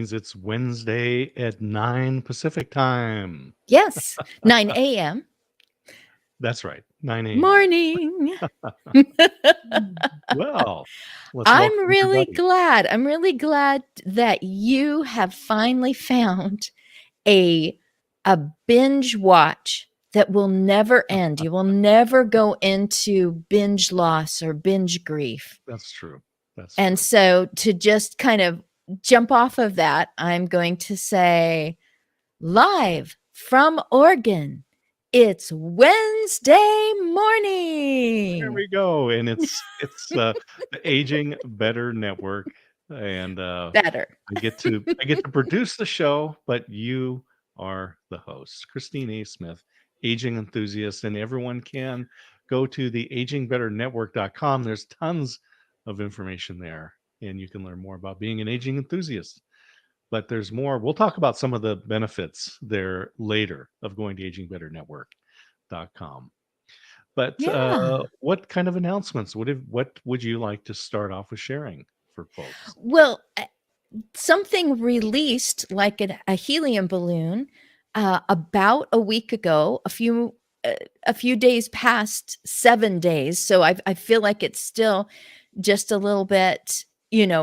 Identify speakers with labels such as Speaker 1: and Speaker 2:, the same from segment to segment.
Speaker 1: means it's Wednesday at 9 Pacific time.
Speaker 2: Yes, 9 a.m.
Speaker 1: That's right, 9 a.m.
Speaker 2: Morning.
Speaker 1: Well, let's
Speaker 2: I'm
Speaker 1: welcome
Speaker 2: really
Speaker 1: everybody.
Speaker 2: glad. I'm really glad that you have finally found a a binge watch that will never end. You will never go into binge loss or binge grief.
Speaker 1: That's true. That's
Speaker 2: And
Speaker 1: true.
Speaker 2: so to just kind of jump off of that, I'm going to say live from Oregon. It's Wednesday
Speaker 1: There
Speaker 2: morning.
Speaker 1: we go, and it's the Aging Better Network, and
Speaker 2: Better.
Speaker 1: I get to produce the show, but you are the host, Christine A. Smith, aging enthusiast, and everyone can go to the agingbetternetwork.com. There's tons of information there, and you can learn more about being an aging enthusiast. But there's more. We'll talk about some of the benefits there later of going to agingbetternetwork.com. But
Speaker 2: Yeah.
Speaker 1: what kind of announcements? What would you like to start off with sharing for folks?
Speaker 2: Well, something released like a helium balloon about a week ago, a few days past 7 days. So I feel like it's still just a little bit,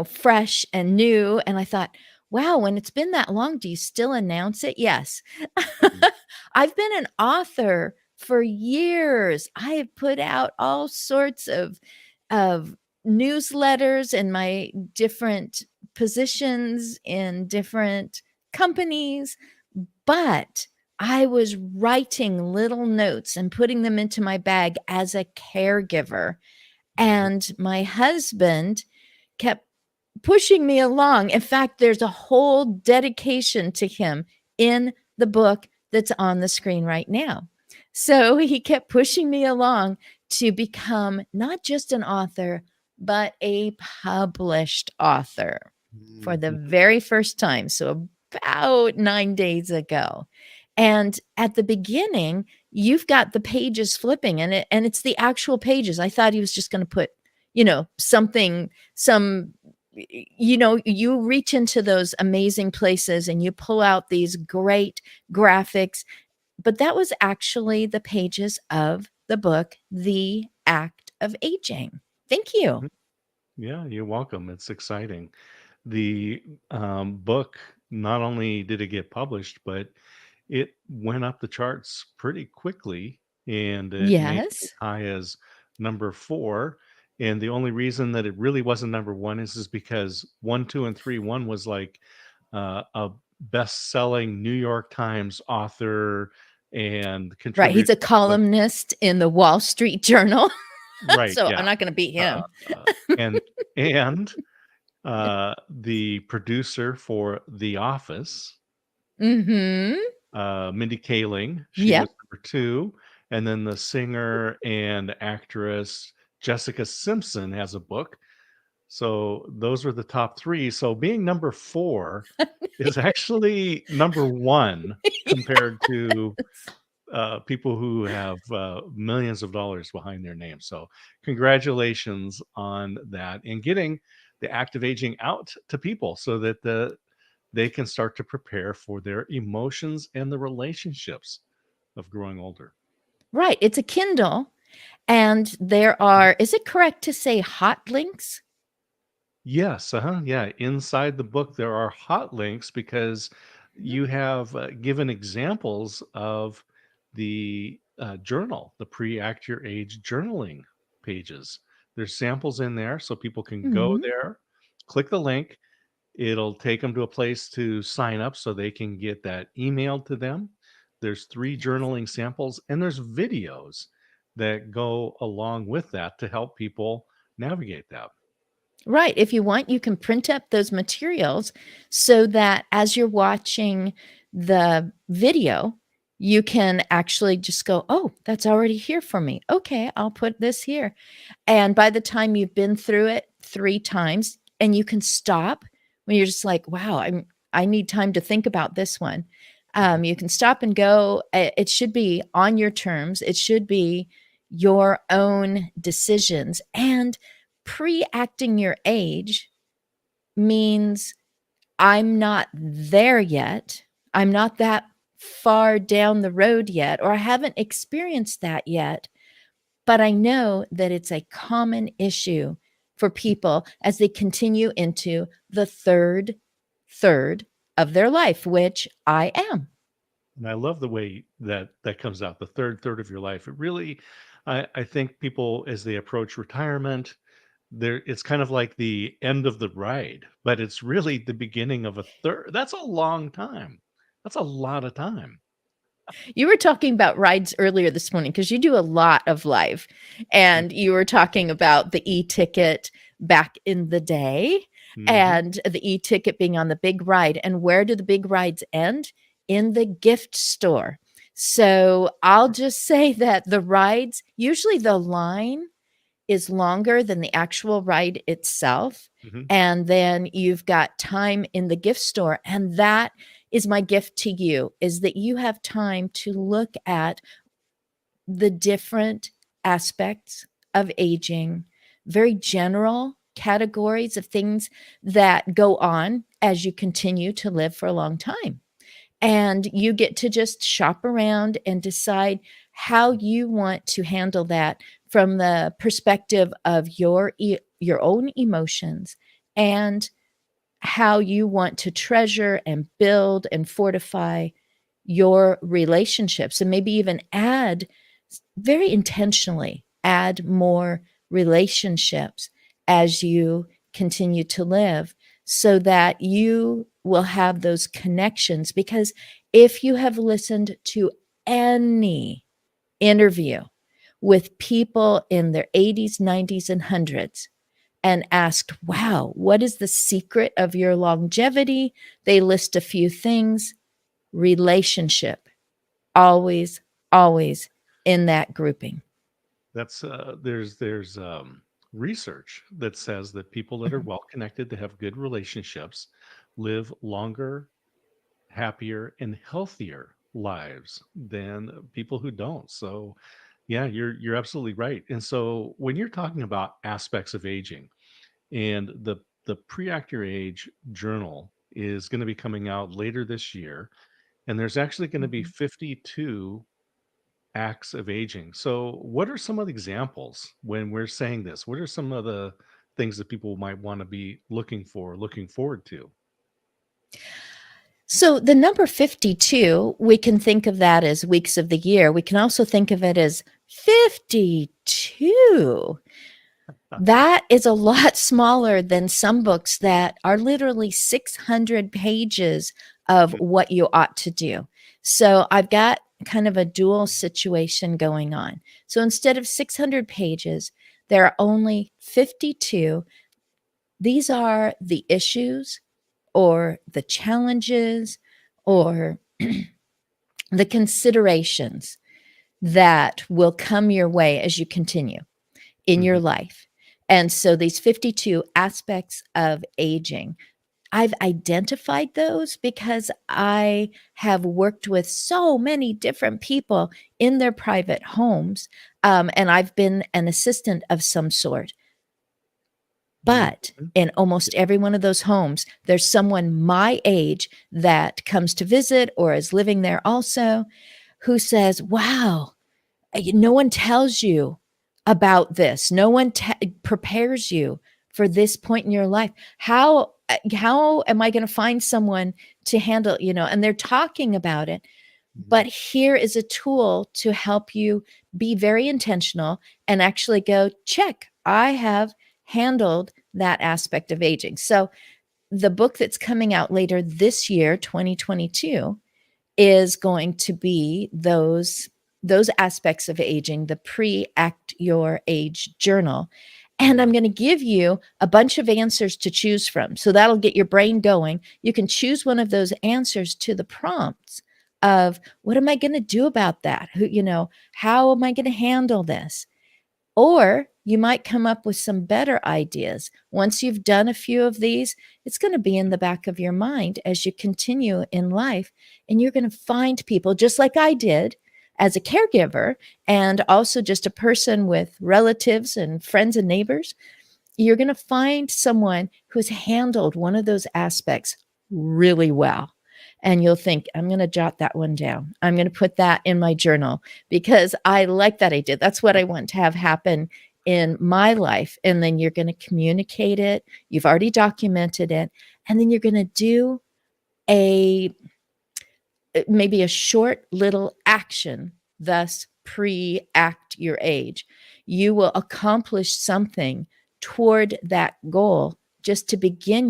Speaker 2: fresh and new. And I thought, wow, when it's been that long, do you still announce it? Yes.
Speaker 1: Mhm.
Speaker 2: I've been an author for years. I have put out all sorts of newsletters and my different positions in different companies, but I was writing little notes and putting them into my bag as a caregiver.
Speaker 1: Mhm.
Speaker 2: And my husband kept pushing me along. In fact, there's a whole dedication to him in the book that's on the screen right now. So he kept pushing me along to become not just an author, but a published author for the
Speaker 1: Mhm.
Speaker 2: very first time. So about 9 days ago. And at the beginning, you've got the pages flipping and it's the actual pages. I thought he was just going to put, something, some you reach into those amazing places and you pull out these great graphics, but that was actually the pages of the book, The Act of Aging. Thank you.
Speaker 1: Mhm. Yeah, you're welcome. It's exciting. The book, not only did it get published, but it went up the charts pretty quickly, and it made it as
Speaker 2: Yes.
Speaker 1: high as number 4. And the only reason that it really wasn't number 1 is because 1, 2, and 3. One was like a best-selling New York Times author and
Speaker 2: Right. He's
Speaker 1: contributor.
Speaker 2: a columnist in the Wall Street Journal.
Speaker 1: Right,
Speaker 2: So
Speaker 1: yeah.
Speaker 2: I'm not going to beat
Speaker 1: Uh,
Speaker 2: him.
Speaker 1: uh, and and the producer for The Office,
Speaker 2: Mm-hmm.
Speaker 1: Mindy Kaling, she was
Speaker 2: Yep.
Speaker 1: number 2, and then the singer and actress Jessica Simpson has a book. So those were the top 3. So being number 4 is actually number 1 compared to people who have millions of dollars behind their name. So, congratulations on that and getting the active aging out to people so that they can start to prepare for their emotions and the relationships of growing older.
Speaker 2: Right. It's a Kindle. And there are, is it correct to say hot links?
Speaker 1: Yes, yeah. Inside the book, there are hot links because you have given examples of the journal, the pre-act your age journaling pages. There's samples in there, so people can go
Speaker 2: Mm-hmm.
Speaker 1: there, click the link. It'll take them to a place to sign up so they can get that emailed to them. There's 3 journaling samples, and there's videos that go along with that to help people navigate that.
Speaker 2: Right. If you want, you can print up those materials so that as you're watching the video, you can actually just go, oh, that's already here for me. Okay, I'll put this here. And by the time you've been through it 3 times, and you can stop when you're just like, wow, I need time to think about this one.
Speaker 1: Mhm.
Speaker 2: You can stop and go. It should be on your terms. It should be your own decisions. And pre-acting your age means I'm not there yet. I'm not that far down the road yet, or I haven't experienced that yet. But I know that it's a common issue for people as they continue into the third of their life, which I am.
Speaker 1: And I love the way that that comes out, the third of your life. It really, I think people as they approach retirement, there it's kind of like the end of the ride, but it's really the beginning of a third. That's a long time. That's a lot of time.
Speaker 2: You were talking about rides earlier this morning because you do a lot of live,
Speaker 1: Mm,
Speaker 2: and you were talking about the e-ticket back in the day
Speaker 1: mhm.
Speaker 2: and the e-ticket being on the big ride. And where do the big rides end? In the gift store. So I'll just say that the rides, usually the line is longer than the actual ride itself.
Speaker 1: Mhm.
Speaker 2: And then you've got time in the gift store. And that is my gift to you, is that you have time to look at the different aspects of aging, very general categories of things that go on as you continue to live for a long time. And you get to just shop around and decide how you want to handle that from the perspective of your own emotions, and how you want to treasure and build and fortify your relationships, and maybe even add, very intentionally add more relationships as you continue to live, so that you will have those connections. Because if you have listened to any interview with people in their 80s, 90s, and hundreds and asked, wow, what is the secret of your longevity? They list a few things. Relationship, always, always in that grouping.
Speaker 1: That's there's research that says that people that are
Speaker 2: Mhm.
Speaker 1: well connected, that have good relationships, live longer, happier, and healthier lives than people who don't. So, yeah, you're absolutely right. And so when you're talking about aspects of aging, and the Pre-Act Your Age journal is going to be coming out later this year, and there's actually going to be
Speaker 2: Mhm.
Speaker 1: 52 acts of aging. So, what are some of the examples when we're saying this? What are some of the things that people might want to be looking for, looking forward to?
Speaker 2: So the number 52, we can think of that as weeks of the year. We can also think of it as 52. That is a lot smaller than some books that are literally 600 pages of what you ought to do. So I've got kind of a dual situation going on. So instead of 600 pages, there are only 52. These are the issues or the challenges or the considerations that will come your way as you continue in your
Speaker 1: Mhm.
Speaker 2: life. And so these 52 aspects of aging, I've identified those because I have worked with so many different people in their private homes, and I've been an assistant of some sort. But
Speaker 1: Mhm.
Speaker 2: in almost every one of those homes, there's someone my age that comes to visit or is living there also, who says, wow, no one tells you about this. No one prepares you for this point in your life. How am I going to find someone to handle, and they're talking about it,
Speaker 1: Mhm.
Speaker 2: but here is a tool to help you be very intentional and actually go, check, I have handled that aspect of aging. So the book that's coming out later this year, 2022, is going to be those aspects of aging, the Pre-Act Your Age journal. And I'm
Speaker 1: Mhm.
Speaker 2: going to give you a bunch of answers to choose from. So that'll get your brain going. You can choose one of those answers to the prompts of, what am I going to do about that? How am I going to handle this? Or you might come up with some better ideas. Once you've done a few of these, it's going to be in the back of your mind as you continue in life. And you're going to find people just like I did as a caregiver, and also just a person with relatives and friends and neighbors. You're going to find someone who's handled one of those aspects really well. And you'll think, I'm going to jot that one down. I'm going to put that in my journal because I like that idea. That's what I want to have happen in my life. And then you're going to communicate it. You've already documented it. And then you're going to do a maybe a short little action, thus pre-act your age. You will accomplish something toward that goal just to begin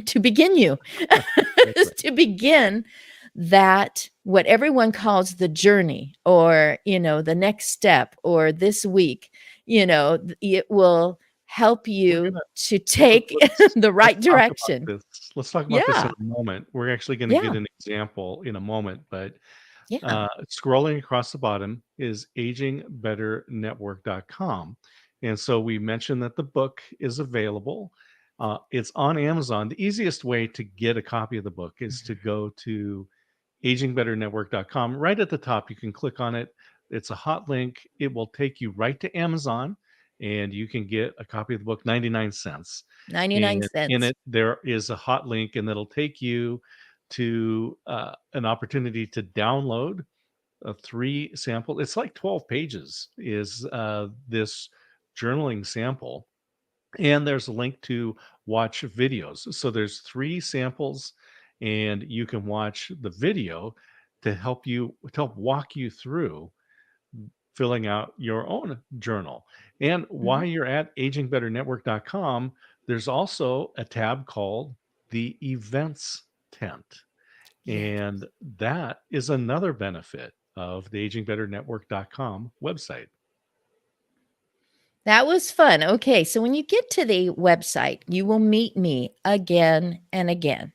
Speaker 2: to begin you
Speaker 1: That's right.
Speaker 2: to begin that what everyone calls the journey, or the next step, or this week. It will help
Speaker 1: We're
Speaker 2: you
Speaker 1: gonna
Speaker 2: to
Speaker 1: let
Speaker 2: take
Speaker 1: let's
Speaker 2: the
Speaker 1: let's
Speaker 2: right
Speaker 1: talk about
Speaker 2: direction.
Speaker 1: this. Let's talk about this in
Speaker 2: Yeah.
Speaker 1: a moment. We're actually gonna get
Speaker 2: Yeah.
Speaker 1: an example in a moment, but
Speaker 2: Yeah.
Speaker 1: scrolling across the bottom is agingbetternetwork.com. And so we mentioned that the book is available. It's on Amazon. The easiest way to get a copy of the book is to go to agingbetternetwork.com. Right at the top, you can click on it. It's a hot link. It will take you right to Amazon, and you can get a copy of the book, 99 cents.
Speaker 2: 99
Speaker 1: And in
Speaker 2: cents.
Speaker 1: it, there is a hot link, and that'll take you to an opportunity to download three sample. It's like 12 pages is this journaling sample, and there's a link to watch videos. So there's three samples, and you can watch the video to help walk you through filling out your own journal. And while
Speaker 2: Mhm.
Speaker 1: you're at agingbetternetwork.com, there's also a tab called the events tent.
Speaker 2: Yes.
Speaker 1: And that is another benefit of the agingbetternetwork.com website.
Speaker 2: That was fun. Okay, so when you get to the website, you will meet me again and again.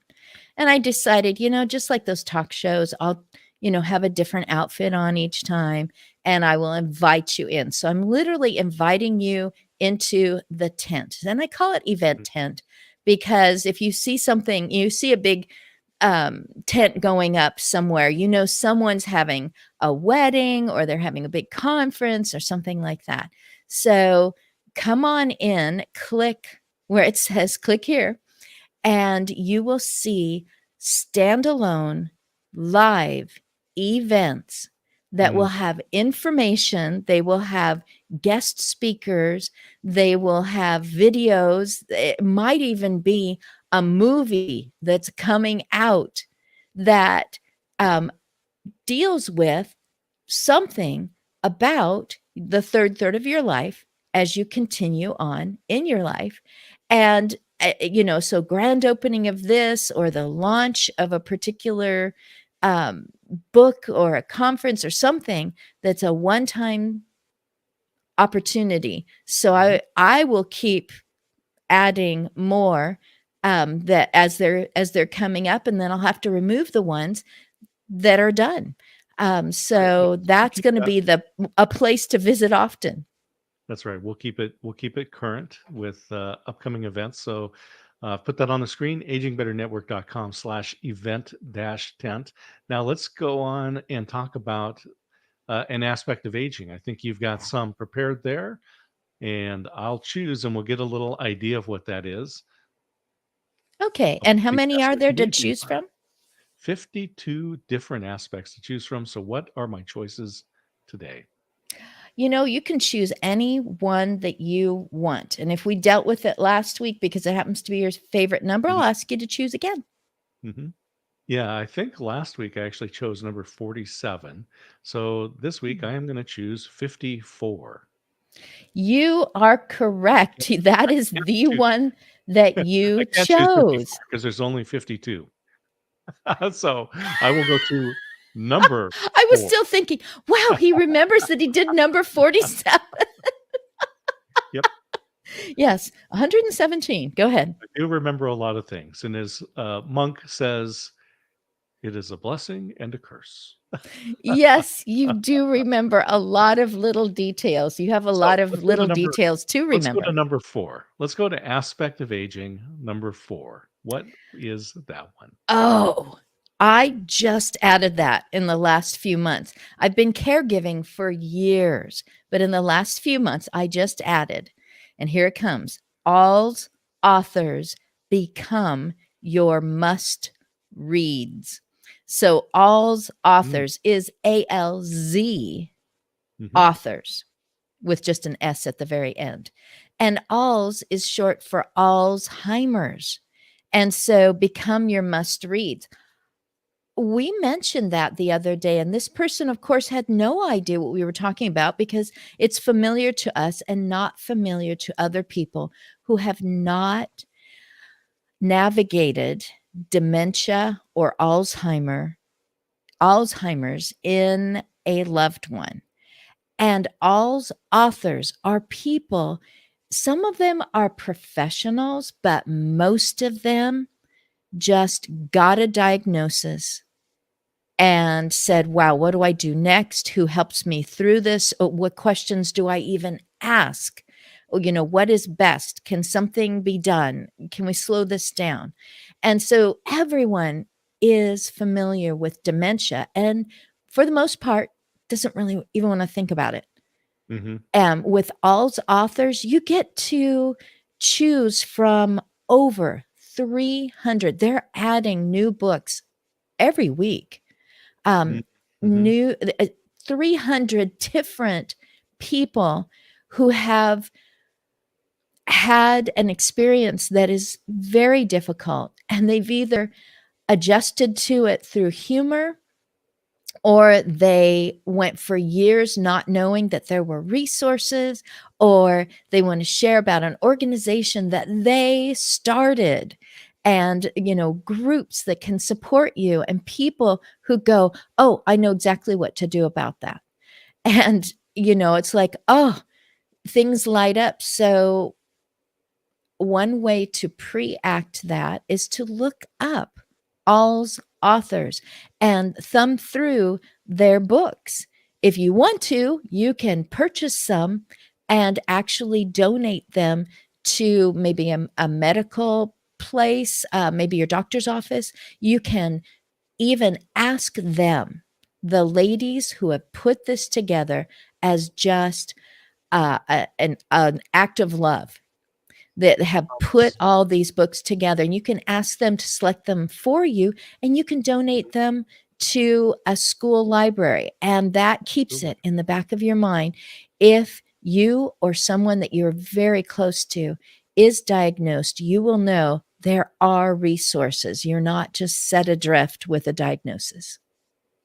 Speaker 2: And I decided, just like those talk shows, I'll, have a different outfit on each time, and I will invite you in. So I'm literally inviting you into the tent. And I call it event tent because if you see something, you see a big tent going up somewhere, someone's having a wedding, or they're having a big conference or something like that. So come on in, click where it says click here, and you will see standalone live events that will
Speaker 1: Mm,
Speaker 2: have information. They will have guest speakers. They will have videos. It might even be a movie that's coming out that um, deals with something about the third of your life as you continue on in your life. And, so grand opening of this, or the launch of a particular um, book or a conference or something that's a one time opportunity. So
Speaker 1: mhm.
Speaker 2: I will keep adding more that as they're coming up, and then I'll have to remove the ones that are done.
Speaker 1: Right.
Speaker 2: So
Speaker 1: We'll
Speaker 2: that's
Speaker 1: keep
Speaker 2: going to
Speaker 1: that.
Speaker 2: be a place to visit often.
Speaker 1: That's right. We'll keep it current with upcoming events. So put that on the screen, agingbetternetwork.com/event-tent. Now let's go on and talk about an aspect of aging. I think you've got some prepared there, and I'll choose, and we'll get a little idea of what that is.
Speaker 2: Okay,
Speaker 1: Of
Speaker 2: and how
Speaker 1: the
Speaker 2: many are
Speaker 1: aspect
Speaker 2: there
Speaker 1: of
Speaker 2: to
Speaker 1: aging.
Speaker 2: choose from?
Speaker 1: 52 different aspects to choose from. So what are my choices today?
Speaker 2: You can choose any one that you want. And if we dealt with it last week because it happens to be your favorite number, I'll ask you to choose again.
Speaker 1: Mm-hmm. Yeah, I think last week I actually chose number 47. So this week I am going to choose 54.
Speaker 2: You are
Speaker 1: I
Speaker 2: correct.
Speaker 1: can't,
Speaker 2: That
Speaker 1: I
Speaker 2: is
Speaker 1: can't
Speaker 2: the
Speaker 1: choose,
Speaker 2: one that
Speaker 1: I
Speaker 2: you
Speaker 1: can't choose 54
Speaker 2: chose.
Speaker 1: because there's only 52. So I will go to number
Speaker 2: I was
Speaker 1: 4.
Speaker 2: still thinking, wow, he remembers that he did number 47.
Speaker 1: Yep.
Speaker 2: Yes, 117. Go ahead.
Speaker 1: I do remember a lot of things. And as Monk says, it is a blessing and a curse.
Speaker 2: Yes, you do remember a lot of little details. You have a
Speaker 1: So
Speaker 2: lot of little details to
Speaker 1: let's go to
Speaker 2: remember.
Speaker 1: number 4. Let's go to aspect of aging, number 4. What is that one?
Speaker 2: Oh, I just added that in the last few months. I've been caregiving for years, but in the last few months, I just added, and here it comes, all authors become your must reads. So All's
Speaker 1: Mm,
Speaker 2: Authors is ALZ
Speaker 1: mhm.
Speaker 2: authors with just an S at the very end. And All's is short for Alzheimer's. And so become your must reads. We mentioned that the other day, and this person, of course, had no idea what we were talking about because it's familiar to us and not familiar to other people who have not navigated dementia or Alzheimer's in a loved one. And All's authors are people, some of them are professionals, but most of them just got a diagnosis and said, wow, what do I do next? Who helps me through this? What questions do I even ask? What is best? Can something be done? Can we slow this down? And so everyone is familiar with dementia and for the most part doesn't really even want to think about it.
Speaker 1: Mhm.
Speaker 2: With All's authors, you get to choose from over 300. They're adding new books every week.
Speaker 1: Mm,
Speaker 2: Um,
Speaker 1: mhm.
Speaker 2: new 300 different people who have had an experience that is very difficult, and they've either adjusted to it through humor or they went for years not knowing that there were resources, or they want to share about an organization that they started and groups that can support you and people who go, oh, I know exactly what to do about that. And it's like, oh, things light up. So one way to pre-act that is to look up All's authors and thumb through their books. If you want to, you can purchase some and actually donate them to maybe a medical place, maybe your doctor's office. You can even ask them, the ladies who have put this together, as just an act of love, that have put all these books together, and you can ask them to select them for you and you can donate them to a school library, and that keeps
Speaker 1: Absolutely.
Speaker 2: it in the back of your mind. If you or someone that you're very close to is diagnosed, you will know there are resources. You're not just set adrift with a diagnosis.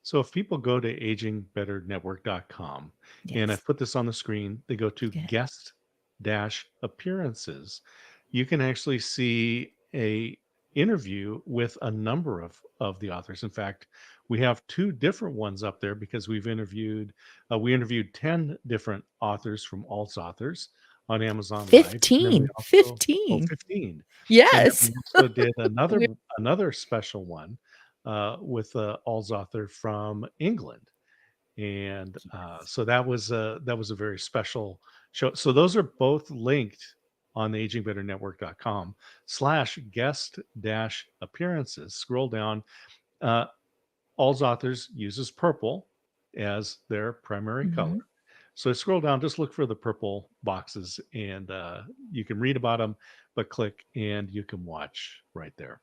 Speaker 1: So if people go to agingbetternetwork.com, and
Speaker 2: Yes.
Speaker 1: I've put this on the screen, they go to
Speaker 2: Good.
Speaker 1: guest dash appearances, you can actually see a interview with a number of the authors. In fact, we have two different ones up there because we interviewed 10 different authors from Alts Authors on Amazon Live. And then we
Speaker 2: 15.
Speaker 1: also
Speaker 2: 15.
Speaker 1: 15. And then
Speaker 2: Yes.
Speaker 1: we also did
Speaker 2: We're
Speaker 1: another special one with a Alls author from England, and so that was a very special show. So those are both linked on the agingbetternetwork.com slash guest dash appearances. Scroll down. Uh, Alls authors uses purple as their primary color.
Speaker 2: Mhm.
Speaker 1: So scroll down, just look for the purple boxes, and you can read about them, but click and you can watch right there.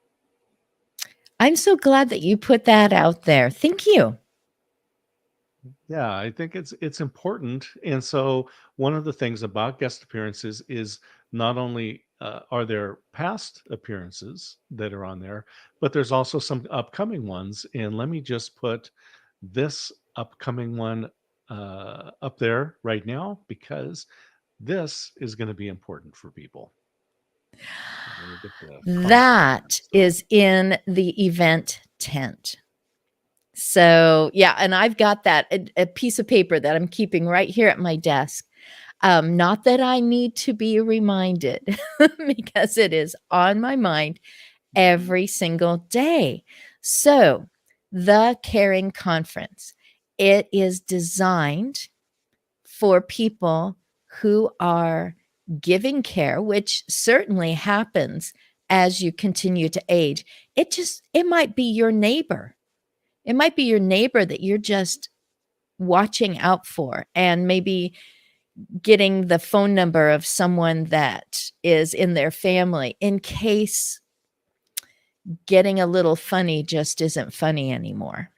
Speaker 2: I'm so glad that you put that out there. Thank you.
Speaker 1: Yeah, I think it's important. And so one of the things about guest appearances is not only are there past appearances that are on there, but there's also some upcoming ones. And let me just put this upcoming one up there right now because this is going to be important for people. Let me get the prompt on that.
Speaker 2: That
Speaker 1: So,
Speaker 2: is in the event tent. So, yeah, and I've got that a piece of paper that I'm keeping right here at my desk. Not that I need to be reminded because it is on my mind every single day. So, the Caring Conference, it is designed for people who are giving care, which certainly happens as you continue to age. It might be your neighbor. It might be your neighbor that you're just watching out for and maybe getting the phone number of someone that is in their family in case getting a little funny just isn't funny anymore.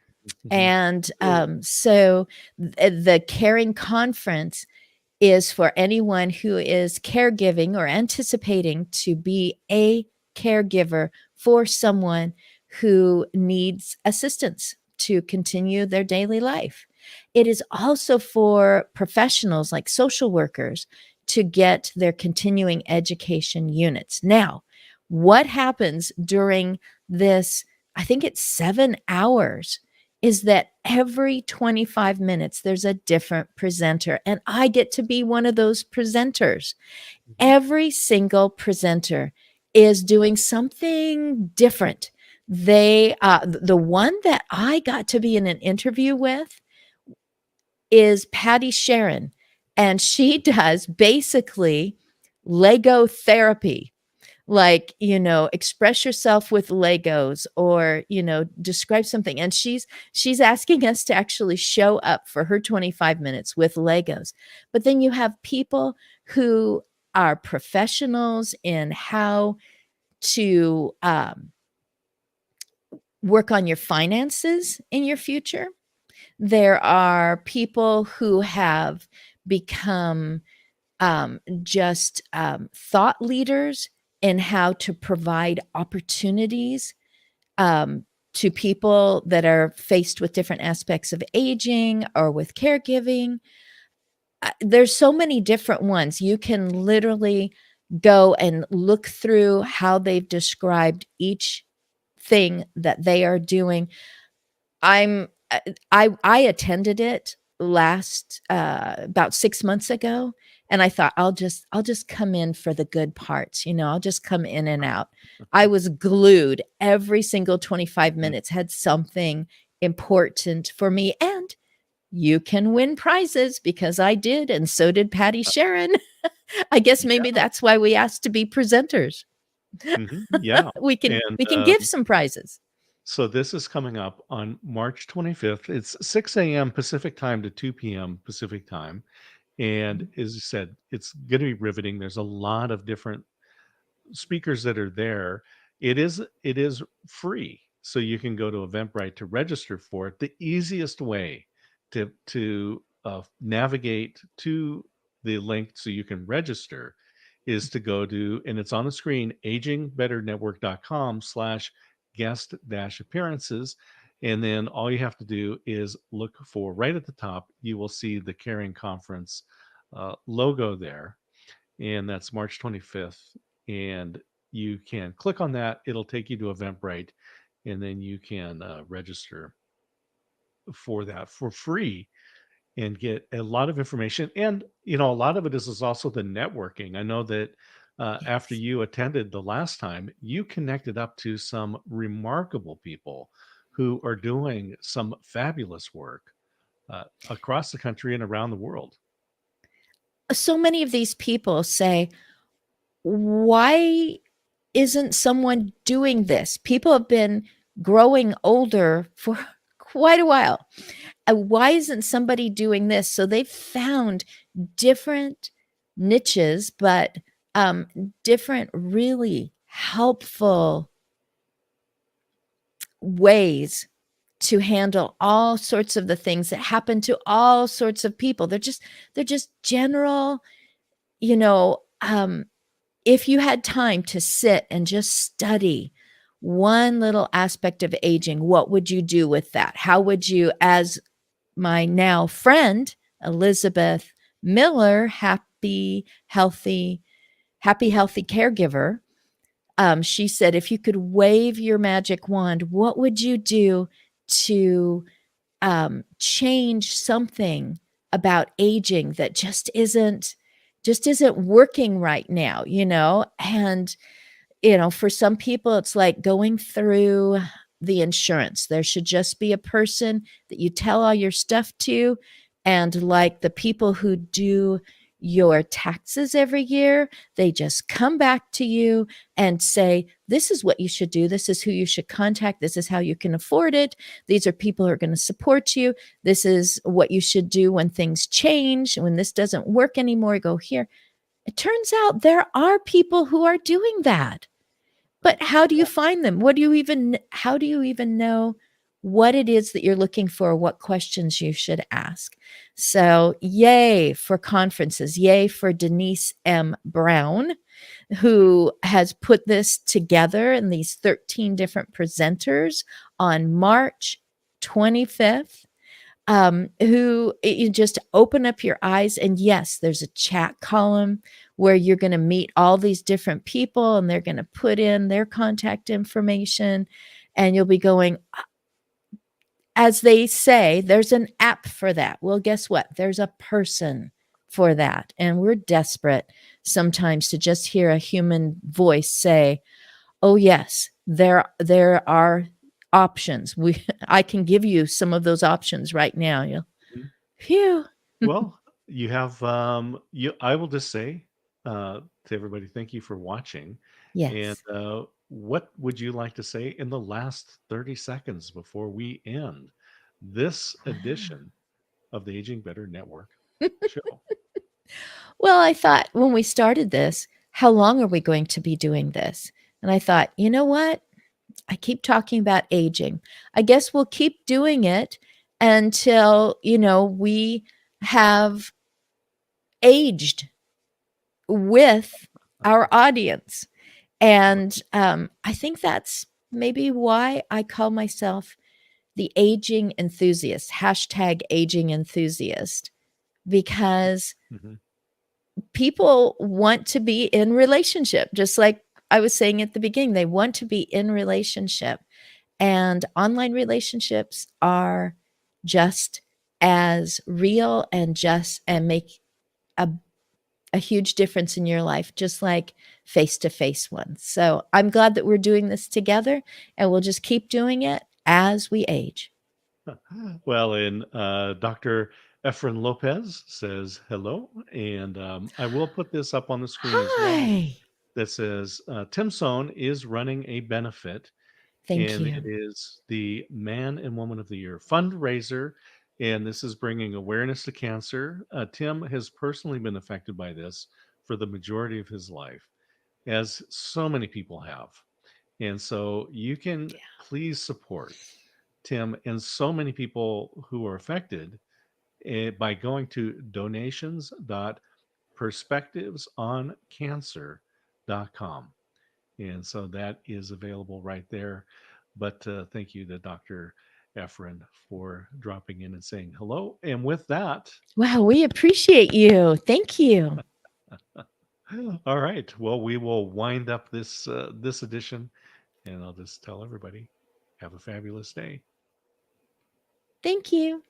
Speaker 1: Mhm.
Speaker 2: And
Speaker 1: So
Speaker 2: so the caring conference is for anyone who is caregiving or anticipating to be a caregiver for someone who needs assistance to continue their daily life. It is also for professionals like social workers to get their continuing education units. Now, what happens during this? I think it's 7 hours, is that every 25 minutes there's a different presenter, and I get to be one of those presenters.
Speaker 1: Mhm.
Speaker 2: Every single presenter is doing something different. The one that I got to be in an interview with is Patty Sharon, and she does basically Lego therapy, like, express yourself with Legos, or describe something. And she's asking us to actually show up for her 25 minutes with Legos. But then you have people who are professionals in how to work on your finances in your future. There are people who have become just thought leaders in how to provide opportunities um, to people that are faced with different aspects of aging or with caregiving. There's so many different ones. You can literally go and look through how they've described each thing that they are doing. I'm I attended it last about 6 months ago, and I thought I'll just come in for the good parts, I'll just come in and out. I was glued. Every single 25
Speaker 1: Mhm.
Speaker 2: minutes had something important for me, and you can win prizes because I did, and so did Patty Sharon. I guess maybe
Speaker 1: Yeah.
Speaker 2: that's why we asked to be presenters.
Speaker 1: Mhm. Yeah.
Speaker 2: we can
Speaker 1: And,
Speaker 2: we can give some prizes.
Speaker 1: so this is coming up on March 25th. It's 6 a.m. Pacific time to 2 p.m. Pacific time. And
Speaker 2: Mhm.
Speaker 1: as you said, it's going to be riveting. There's a lot of different speakers that are there. It is free, so you can go to Eventbrite to register for it. The easiest way to navigate to the link so you can register is to go to, and it's on the screen, agingbetternetwork.com/guest-appearances. And then all you have to do is look for, right at the top you will see the Caring Conference logo there, and that's March 25th. And you can click on that, it'll take you to Eventbrite, and then you can register for that for free and get a lot of information. And a lot of it is also the networking. I know that after
Speaker 2: Yes.
Speaker 1: you attended the last time, you connected up to some remarkable people who are doing some fabulous work across the country and around the world.
Speaker 2: So many of these people say, why isn't someone doing this? People have been growing older for quite a while. Why isn't somebody doing this? So they've found different niches, but um, different really helpful ways to handle all sorts of the things that happen to all sorts of people. They're just general, you know, um, if you had time to sit and just study one little aspect of aging, what would you do with that? How would you, as my now friend, Elizabeth Miller, healthy caregiver, she said, if you could wave your magic wand, what would you do to change something about aging that just isn't working right now, and for some people, it's like going through the insurance. There should just be a person that you tell all your stuff to. And like the people who do your taxes every year, they just come back to you and say, this is what you should do. This is who you should contact. This is how you can afford it. These are people who are going to support you. This is what you should do when things change. When this doesn't work anymore, go here. It turns out there are people who are doing that. But how do you
Speaker 1: Yeah.
Speaker 2: find them? How do you even know what it is that you're looking for, what questions you should ask? So, yay for conferences. Yay for Denise M. Brown, who has put this together in these 13 different presenters on March 25th. Who you just open up your eyes, and yes, there's a chat column where you're going to meet all these different people, and they're going to put in their contact information, and you'll be going, as they say, there's an app for that. Well, guess what? There's a person for that. And we're desperate sometimes to just hear a human voice say, "Oh yes, there are options. We I can give you some of those options right now." You'll,
Speaker 1: Mhm.
Speaker 2: phew.
Speaker 1: Well, you have, I will just say, to everybody, thank you for watching. And
Speaker 2: Yes.
Speaker 1: what would you like to say in the last 30 seconds before we end this edition of the Aging Better Network show?
Speaker 2: Well, I thought when we started this, how long are we going to be doing this? And I thought, you know what? I keep talking about aging. I guess we'll keep doing it until, we have aged with our audience. And I think that's maybe why I call myself the aging enthusiast, hashtag aging enthusiast, because
Speaker 1: Mhm.
Speaker 2: people want to be in relationship, just like I was saying at the beginning. They want to be in relationship, and online relationships are just as real and just and make a, a huge difference in your life, just like face-to-face ones. So I'm glad that we're doing this together, and we'll just keep doing it as we age.
Speaker 1: Well, and Dr. Efren Lopez says hello, and I will put this up on the screen as well.
Speaker 2: Hi.
Speaker 1: That says Tim Sohn is running a benefit,
Speaker 2: Thank
Speaker 1: and it
Speaker 2: you.
Speaker 1: is the Man and Woman of the Year fundraiser. And this is bringing awareness to cancer. Tim has personally been affected by this for the majority of his life, as so many people have. And so you can please support Tim and so many people who are affected by going to donations.perspectivesoncancer.com. And so that is available right there. But thank you to Dr. Efren for dropping in and saying hello. And with that,
Speaker 2: Wow, we appreciate you. Thank you.
Speaker 1: all right. Well, we will wind up this edition, and I'll just tell everybody, have a fabulous day.
Speaker 2: Thank you.